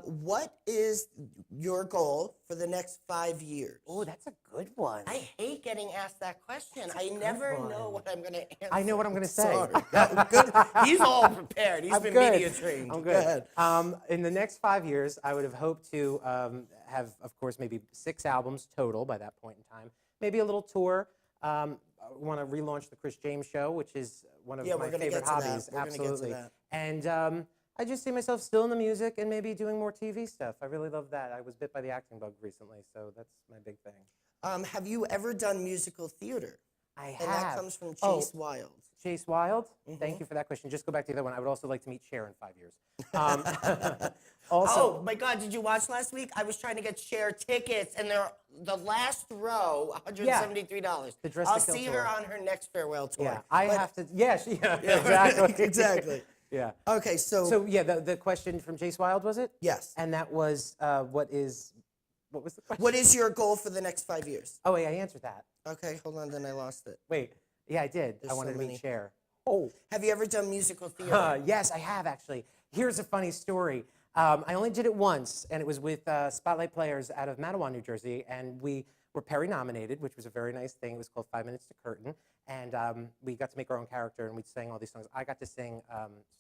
What is your goal for the next 5 years? Oh, that's a good one. I hate getting asked that question. I never know what I'm going to answer. I know what I'm going to say. Sorry. Good. He's all prepared. He's been good. media trained. I'm Go good. ahead. In the next 5 years, I would have hoped to have, of course, maybe 6 albums total by that point in time. Maybe a little tour. I want to relaunch the Chris James Show, which is one of my favorite hobbies. Absolutely. And I just see myself still in the music and maybe doing more TV stuff. I really love that. I was bit by the acting bug recently, so that's my big thing. Have you ever done musical theater? I have. And that comes from Chase Wild. Chase Wild? Thank you for that question. Just go back to the other one. I would also like to meet Cher in 5 years. Also, oh, my God, did you watch last week? I was trying to get Cher tickets, and they're the last row, $173. The Dress I'll to Kill see tour. her on her next farewell tour. Yeah, I have to. Yeah, exactly. Exactly. Yeah. Okay, So yeah, the question from Chase Wild, was it? Yes. And that was, what was the question? What is your goal for the next 5 years? Oh, wait, I answered that. Okay, hold on, then I lost it. Wait, yeah, I did. There's I wanted so to meet many. Cher. Oh. Have you ever done musical theater? Yes, I have, actually. Here's a funny story. I only did it once, and it was with Spotlight Players out of Matawan, New Jersey, and we were Perry-nominated, which was a very nice thing. It was called 5 Minutes to Curtain, and we got to make our own character, and we sang all these songs. I got to sing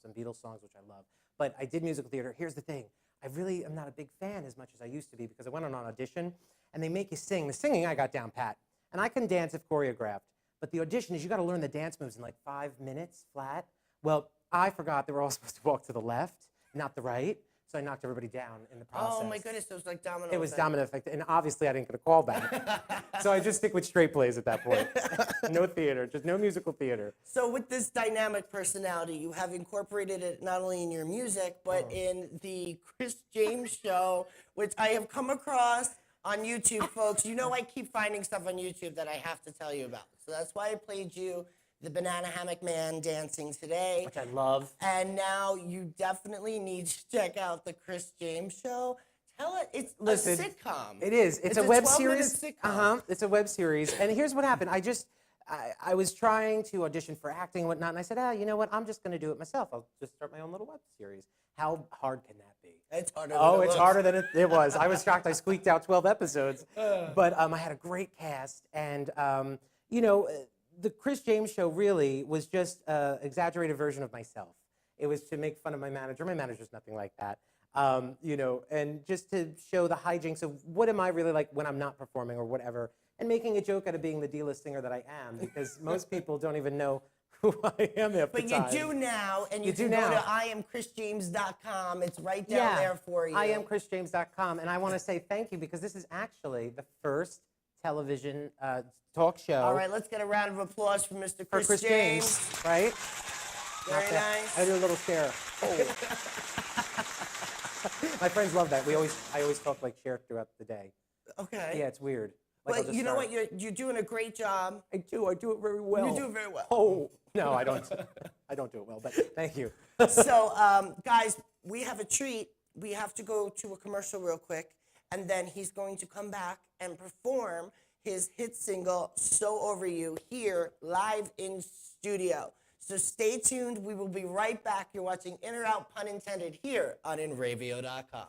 some Beatles songs, which I love, but I did musical theater. Here's the thing. I really am not a big fan as much as I used to be because I went on an audition, and they make you sing. The singing, I got down pat, and I can dance if choreographed, but the audition is you got to learn the dance moves in like 5 minutes flat. Well, I forgot they were all supposed to walk to the left, not the right. So I knocked everybody down in the process. Oh my goodness, it was like domino It was effect. domino effect, and obviously I didn't get a call back. So I just stick with straight plays at that point. No theater, just no musical theater. So with this dynamic personality, you have incorporated it not only in your music, but in the Chris James Show, which I have come across on YouTube, folks. You know I keep finding stuff on YouTube that I have to tell you about. So that's why I played you the Banana Hammock Man dancing today. Which I love. And now you definitely need to check out the Chris James Show. Tell it, it's Listen, a sitcom. It is. It's a web series. 12-minute sitcom. It's a web series. And here's what happened. I was trying to audition for acting and whatnot, and I said, you know what? I'm just going to do it myself. I'll just start my own little web series. How hard can that be? It's harder It's harder than it was. I was shocked I squeaked out 12 episodes. But I had a great cast. And, the Chris James Show really was just an exaggerated version of myself. It was to make fun of my manager. My manager's nothing like that. And just to show the hijinks of what am I really like when I'm not performing or whatever, and making a joke out of being the D-list singer that I am, because most people don't even know who I am half the time. But you do now, and you can go to IamChrisJames.com. It's right down there for you. IamChrisJames.com, and I want to say thank you because this is actually the first television talk show. All right, let's get a round of applause for Mr. For Chris James, right? Very nice. I do a little share. Oh. My friends love that. I always talk like Cher throughout the day. Okay. Yeah, it's weird. Like, But you know what? You're doing a great job. I do it very well. You do it very well. Oh, no, I don't. I don't do it well, but thank you. So, guys, we have a treat. We have to go to a commercial real quick, and then he's going to come back and perform his hit single, So Over You, here live in studio. So stay tuned. We will be right back. You're watching In or Out, pun intended, here on InRavio.com.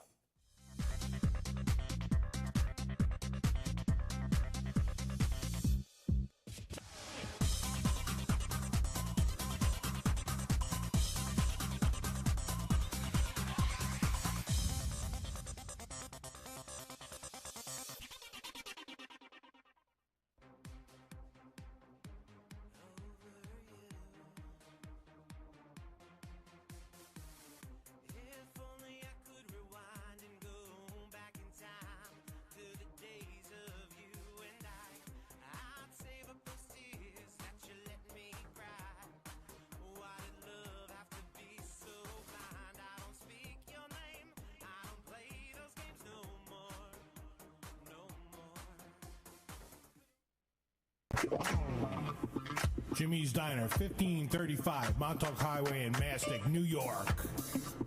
Jimmy's Diner, 1535 Montauk Highway in Mastic, New York.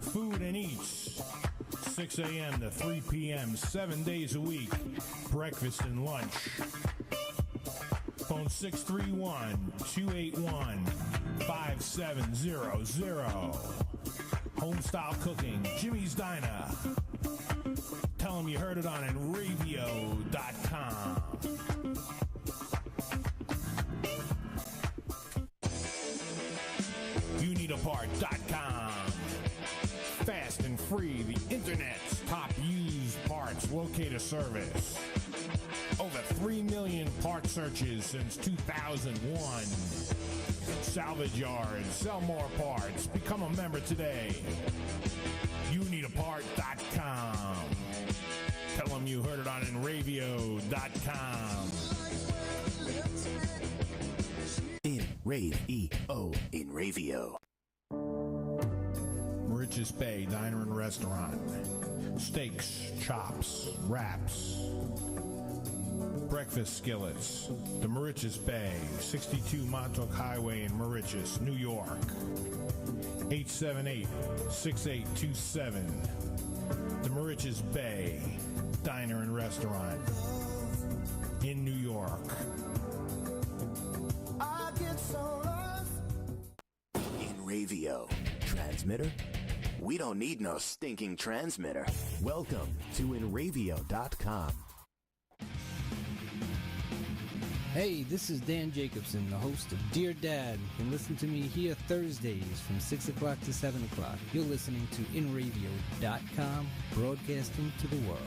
Food and Eats, 6 a.m. to 3 p.m., 7 days a week. Breakfast and lunch. Phone 631-281-5700. Home-style cooking, Jimmy's Diner. Tell them you heard it on enravio.com. YouNeedAPart.com. Fast and free, the internet's top used parts locator service. Over 3 million part searches since 2001. Salvage yards, sell more parts. Become a member today. YouNeedAPart.com. Tell them you heard it on enravio.com. Enravio. Mauritius Bay Diner and Restaurant. Steaks, chops, wraps, breakfast skillets. The Mauritius Bay, 62 Montauk Highway in Mauritius, New York. 878-6827. The Mauritius Bay Diner and Restaurant in New York. Enravio. Transmitter? We don't need no stinking transmitter. Welcome to enravio.com. Hey, this is Dan Jacobson, the host of Dear Dad. You can listen to me here Thursdays from 6 o'clock to 7 o'clock. You're listening to enravio.com, broadcasting to the world.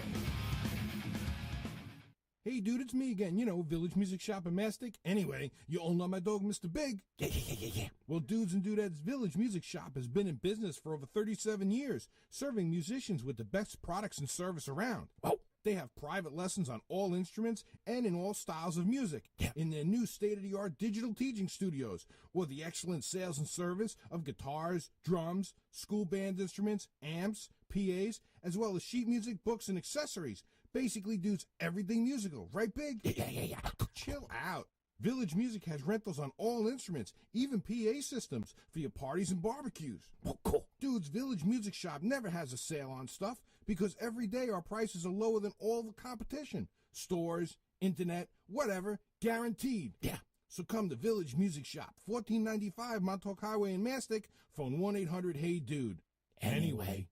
Hey, dude, it's me again. You know, Village Music Shop in Mastic. Anyway, you all know my dog, Mr. Big. Yeah. Well, Dudes and Dudettes Village Music Shop has been in business for over 37 years, serving musicians with the best products and service around. Well, they have private lessons on all instruments and in all styles of music in their new state-of-the-art digital teaching studios, or the excellent sales and service of guitars, drums, school band instruments, amps, PAs, as well as sheet music, books, and accessories. Basically, dudes, everything musical. Right, Big? Yeah. Chill out. Village Music has rentals on all instruments, even PA systems for your parties and barbecues. Oh, cool. Dudes, Village Music Shop never has a sale on stuff because every day our prices are lower than all the competition. Stores, internet, whatever, guaranteed. Yeah. So come to Village Music Shop, 1495 Montauk Highway in Mastic. Phone 1-800-HEY-DUDE. Anyway.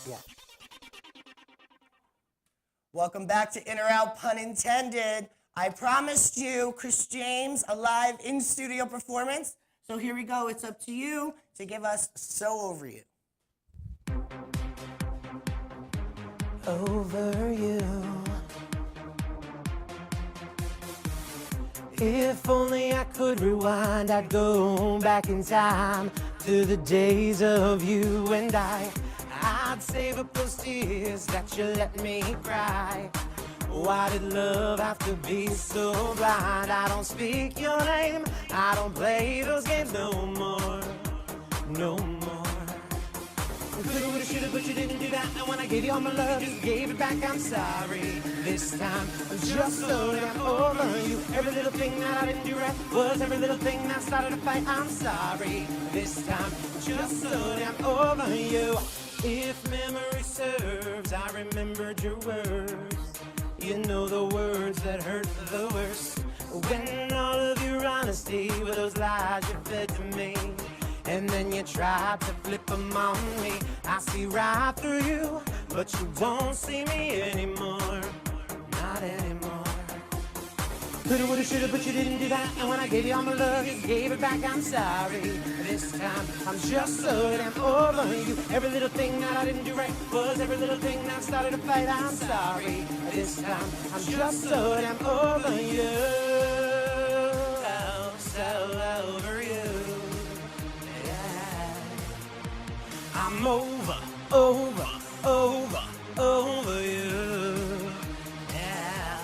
Yeah. Welcome back to In or Out, pun intended. I promised you, Chris James, a live in-studio performance. So here we go. It's up to you to give us So Over You. Over you. If only I could rewind, I'd go back in time to the days of you and I'd save up those tears that you let me cry. Why did love have to be so blind? I don't speak your name, I don't play those games no more, no more. Coulda, woulda, shoulda, but you didn't do that. And when I gave you all my love, just gave it back, I'm sorry. This time, I'm just so damn over you. Every little thing that I didn't do right was every little thing that started a fight. I'm sorry. This time, just so damn over you. If memory serves, I remembered your words. You know the words that hurt the worst. When all of your honesty were those lies you fed to me. And then you tried to flip them on me. I see right through you, but you won't see me anymore. Not anymore. Coulda, woulda, shoulda, but you didn't do that. And when I gave you all my love, you gave it back, I'm sorry. This time, I'm just so damn over you. Every little thing that I didn't do right was every little thing that started a fight. I'm sorry. This time, I'm just so damn over you. Oh, so over you. Yeah. I'm over you. Yeah.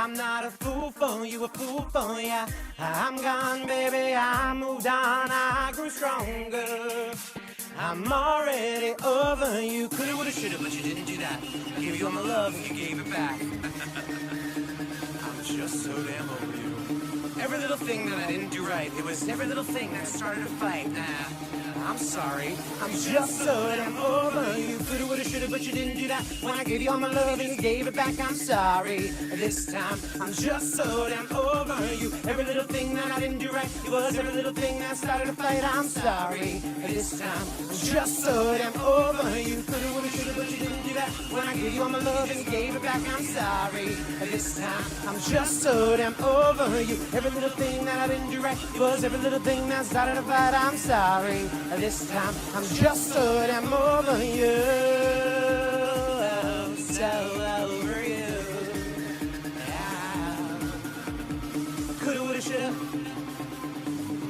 I'm not a fool for you, a fool for ya. I'm gone, baby, I moved on, I grew stronger. I'm already over you. Coulda, woulda, shoulda, but you didn't do that. I gave you all my love and you gave it back. I'm just so damn over you. Every little thing that I didn't do right, it was every little thing that started a fight. I'm sorry, I'm just so damn over you. Coulda, woulda, shoulda, but you didn't do that. When I gave you all my love and you gave it back, I'm sorry. This time, I'm just so damn over you. Every little thing that I didn't do right, it was every little thing that started a fight. I'm sorry. This time, I'm just so damn over you. Coulda, woulda, shoulda, but you didn't do that. When I gave you all my love and you gave it back, I'm sorry. This time, I'm just so damn over you. Every little thing that I didn't do right, it was every little thing that started a fight. I'm sorry. This time, I'm just so damn over you. Oh, so over you. Yeah. Coulda, woulda, shoulda,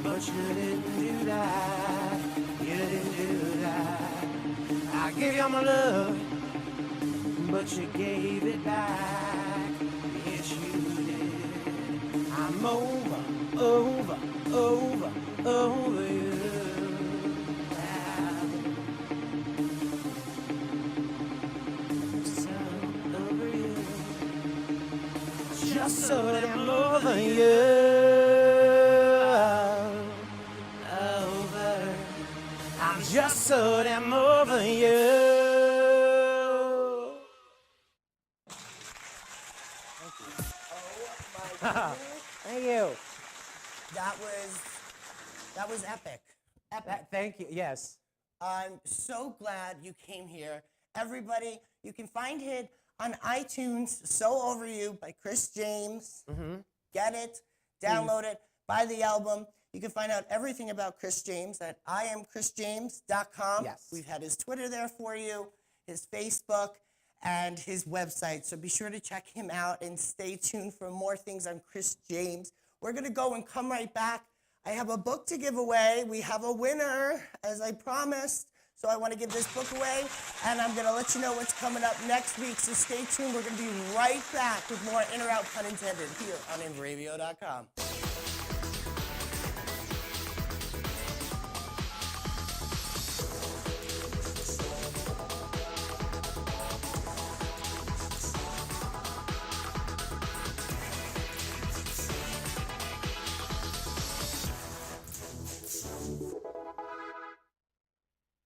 but you didn't do that. You didn't do that. I gave you all my love, but you gave it back. Yes, you did. I'm over you. Just so damn over you. Over. I'm just so damn over you. Thank you. That was epic. Thank you. Yes. I'm so glad you came here. Everybody, you can find it on iTunes, So Over You by Chris James. Get it, download it, buy the album. You can find out everything about Chris James at iamchrisjames.com. Yes. We've had his Twitter there for you, his Facebook, and his website. So be sure to check him out and stay tuned for more things on Chris James. We're going to go and come right back. I have a book to give away. We have a winner, as I promised. So I want to give this book away, and I'm going to let you know what's coming up next week. So stay tuned. We're going to be right back with more In or Out, pun intended, here on InRadio.com.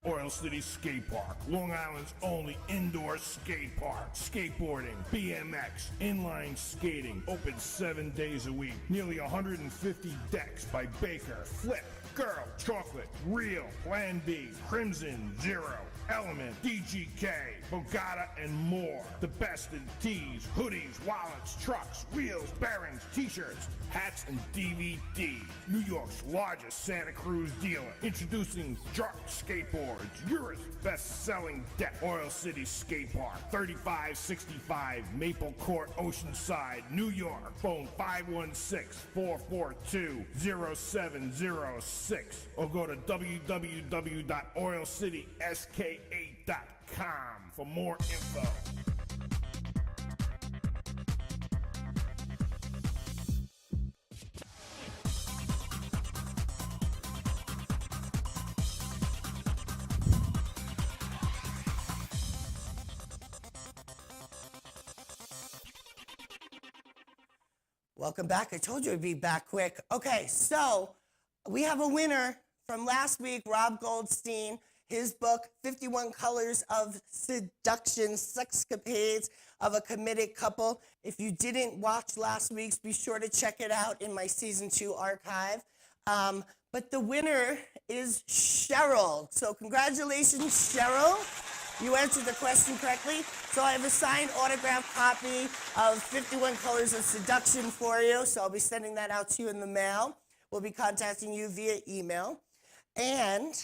Oil City Skate Park, Long Island's only indoor skate park. Skateboarding, BMX, inline skating, open 7 days a week. Nearly 150 decks by Baker, Flip, Girl, Chocolate, Real, Plan B, Crimson, Zero, Element, DGK, Bogata, and more. The best in tees, hoodies, wallets, trucks, wheels, bearings, t-shirts, hats, and DVD. New York's largest Santa Cruz dealer. Introducing Jark Skateboards, Europe's best-selling deck. Oil City Skate Park, 3565 Maple Court, Oceanside, New York. Phone 516-442-0706 or go to www.oilcityska.com for more info. Welcome back. I told you I'd be back quick. Okay, so we have a winner from last week, Rob Goldstein. His book, 51 Colors of Seduction, Sexcapades of a Committed Couple. If you didn't watch last week's, be sure to check it out in my Season 2 archive. But the winner is Cheryl. So congratulations, Cheryl. You answered the question correctly. So I have a signed autographed copy of 51 Colors of Seduction for you. So I'll be sending that out to you in the mail. We'll be contacting you via email. And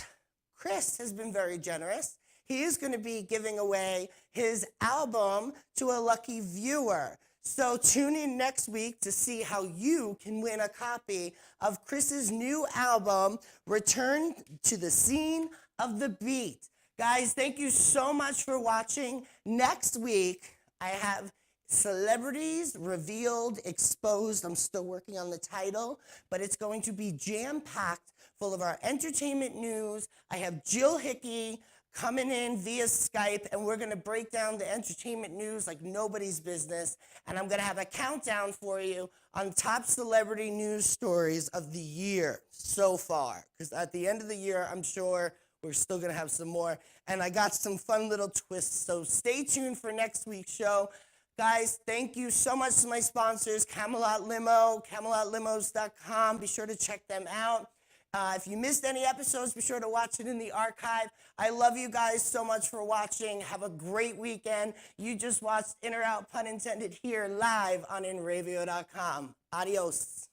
Chris has been very generous. He is going to be giving away his album to a lucky viewer. So tune in next week to see how you can win a copy of Chris's new album, Return to the Scene of the Beat. Guys, thank you so much for watching. Next week, I have Celebrities Revealed, Exposed. I'm still working on the title, but it's going to be jam-packed full of our entertainment news. I have Jill Hickey coming in via Skype, and we're going to break down the entertainment news like nobody's business. And I'm going to have a countdown for you on top celebrity news stories of the year so far. Because at the end of the year, I'm sure we're still going to have some more. And I got some fun little twists. So stay tuned for next week's show. Guys, thank you so much to my sponsors, Camelot Limo, CamelotLimos.com. Be sure to check them out. If you missed any episodes, be sure to watch it in the archive. I love you guys so much for watching. Have a great weekend. You just watched In or Out, pun intended, here live on InRavio.com. Adios.